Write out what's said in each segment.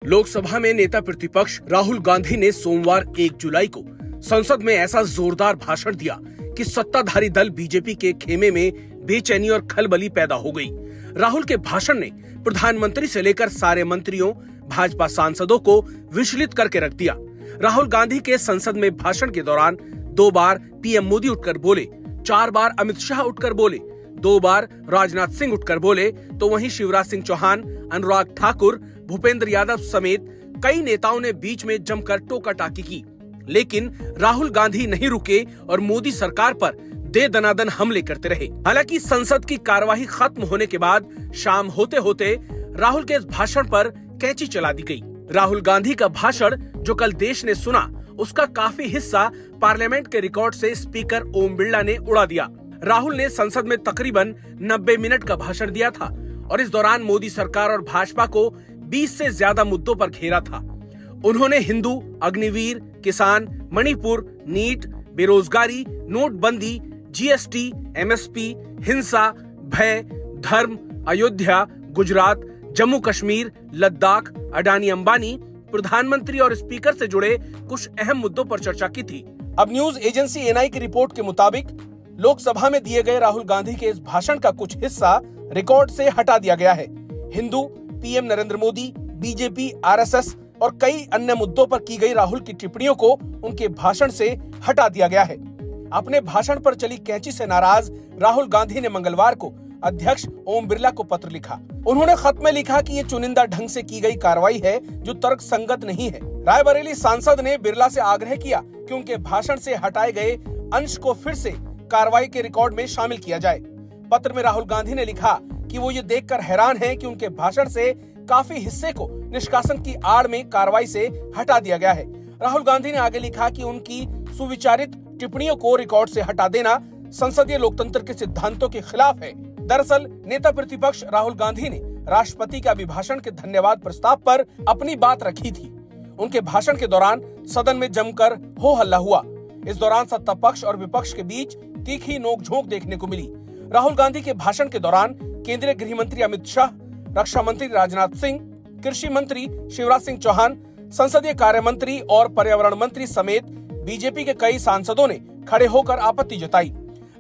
लोकसभा में नेता प्रतिपक्ष राहुल गांधी ने सोमवार 1 जुलाई को संसद में ऐसा जोरदार भाषण दिया कि सत्ताधारी दल बीजेपी के खेमे में बेचैनी और खलबली पैदा हो गई। राहुल के भाषण ने प्रधानमंत्री से लेकर सारे मंत्रियों, भाजपा सांसदों को विचलित करके रख दिया। राहुल गांधी के संसद में भाषण के दौरान 2 बार पीएम मोदी उठकर बोले, 4 बार अमित शाह उठकर बोले, 2 बार राजनाथ सिंह उठकर बोले, तो वहीं शिवराज सिंह चौहान, अनुराग ठाकुर, भूपेंद्र यादव समेत कई नेताओं ने बीच में जमकर टोका टाकी की। लेकिन राहुल गांधी नहीं रुके और मोदी सरकार पर दे दनादन हमले करते रहे। हालांकि संसद की कार्यवाही खत्म होने के बाद शाम होते होते राहुल के इस भाषण पर कैंची चला दी गई। राहुल गांधी का भाषण जो कल देश ने सुना, उसका काफी हिस्सा पार्लियामेंट के रिकॉर्ड से स्पीकर ओम बिरला ने उड़ा दिया। राहुल ने संसद में तकरीबन 90 मिनट का भाषण दिया था और इस दौरान मोदी सरकार और भाजपा को 20 से ज्यादा मुद्दों पर घेरा था। उन्होंने हिंदू, अग्निवीर, किसान, मणिपुर, नीट, बेरोजगारी, नोटबंदी, जीएसटी, एमएसपी, हिंसा, भय, धर्म, अयोध्या, गुजरात, जम्मू कश्मीर, लद्दाख, अडानी अंबानी, प्रधानमंत्री और स्पीकर से जुड़े कुछ अहम मुद्दों पर चर्चा की थी। अब न्यूज एजेंसी एनआई की रिपोर्ट के मुताबिक लोकसभा में दिए गए राहुल गांधी के इस भाषण का कुछ हिस्सा रिकॉर्ड से हटा दिया गया है। Hindu, PM Narendra Modi, BJP, RSS और कई अन्य मुद्दों पर की गई राहुल की टिप्पणियों को उनके भाषण से हटा दिया गया है। अपने भाषण पर चली कैंची से नाराज राहुल गांधी ने मंगलवार को अध्यक्ष ओम बिरला को पत्र लिखा। उन्होंने खत में लिखा कि ये चुनिंदा ढंग से की गई कार्रवाई है जो तर्क संगत नहीं है। रायबरेली सांसद ने बिरला से आग्रह किया कि उनके भाषण से हटाए गए अंश को फिर से कार्रवाई के रिकॉर्ड में शामिल किया जाए। पत्र में राहुल गांधी ने लिखा कि वो ये देखकर हैरान हैं कि उनके भाषण से काफी हिस्से को निष्कासन की आड़ में कार्रवाई से हटा दिया गया है। राहुल गांधी ने आगे लिखा कि उनकी सुविचारित टिप्पणियों को रिकॉर्ड से हटा देना संसदीय लोकतंत्र के सिद्धांतों के खिलाफ है। दरअसल नेता प्रतिपक्ष राहुल गांधी ने राष्ट्रपति के अभिभाषण के धन्यवाद प्रस्ताव पर अपनी बात रखी थी। उनके भाषण के दौरान सदन में जमकर हो हल्ला हुआ। इस दौरान सत्ता पक्ष और विपक्ष के बीच तीखी नोकझोंक देखने को मिली। राहुल गांधी के भाषण के दौरान केंद्रीय गृह मंत्री अमित शाह, रक्षा मंत्री राजनाथ सिंह, कृषि मंत्री शिवराज सिंह चौहान, संसदीय कार्य मंत्री और पर्यावरण मंत्री समेत बीजेपी के कई सांसदों ने खड़े होकर आपत्ति जताई।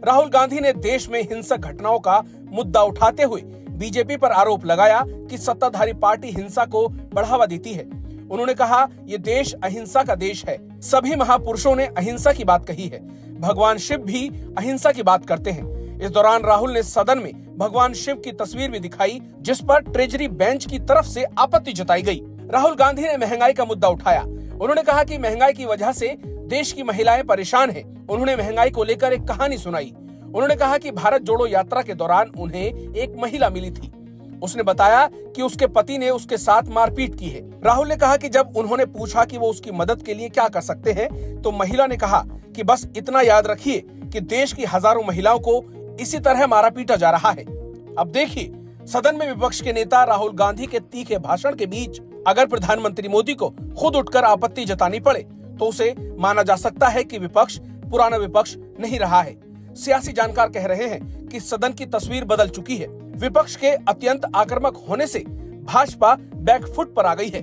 राहुल गांधी ने देश में हिंसक घटनाओं का मुद्दा उठाते हुए बीजेपी पर आरोप लगाया कि सत्ताधारी पार्टी हिंसा को बढ़ावा देती है। उन्होंने कहा, ये देश अहिंसा का देश है। सभी महापुरुषों ने अहिंसा की बात कही है। भगवान शिव भी अहिंसा की बात करते हैं। इस दौरान राहुल ने सदन में भगवान शिव की तस्वीर भी दिखाई, जिस पर ट्रेजरी बेंच की तरफ से आपत्ति जताई गई। राहुल गांधी ने महंगाई का मुद्दा उठाया। उन्होंने कहा कि महंगाई की वजह से देश की महिलाएं परेशान हैं। उन्होंने महंगाई को लेकर एक कहानी सुनाई। उन्होंने कहा कि भारत जोड़ो यात्रा के दौरान उन्हें एक महिला मिली थी। उसने बताया कि उसके पति ने उसके साथ मारपीट की है। राहुल ने कहा कि जब उन्होंने पूछा कि वो उसकी मदद के लिए क्या कर सकते हैं, तो महिला ने कहा कि बस इतना याद रखिए कि देश की हजारों महिलाओं को इसी तरह मारा पीटा जा रहा है। अब देखिए, सदन में विपक्ष के नेता राहुल गांधी के तीखे भाषण के बीच अगर प्रधानमंत्री मोदी को खुद उठकर आपत्ति जतानी पड़े तो उसे माना जा सकता है कि विपक्ष पुराना विपक्ष नहीं रहा है। सियासी जानकार कह रहे हैं कि सदन की तस्वीर बदल चुकी है। विपक्ष के अत्यंत आक्रामक होने से भाजपा बैकफुट पर आ गई है।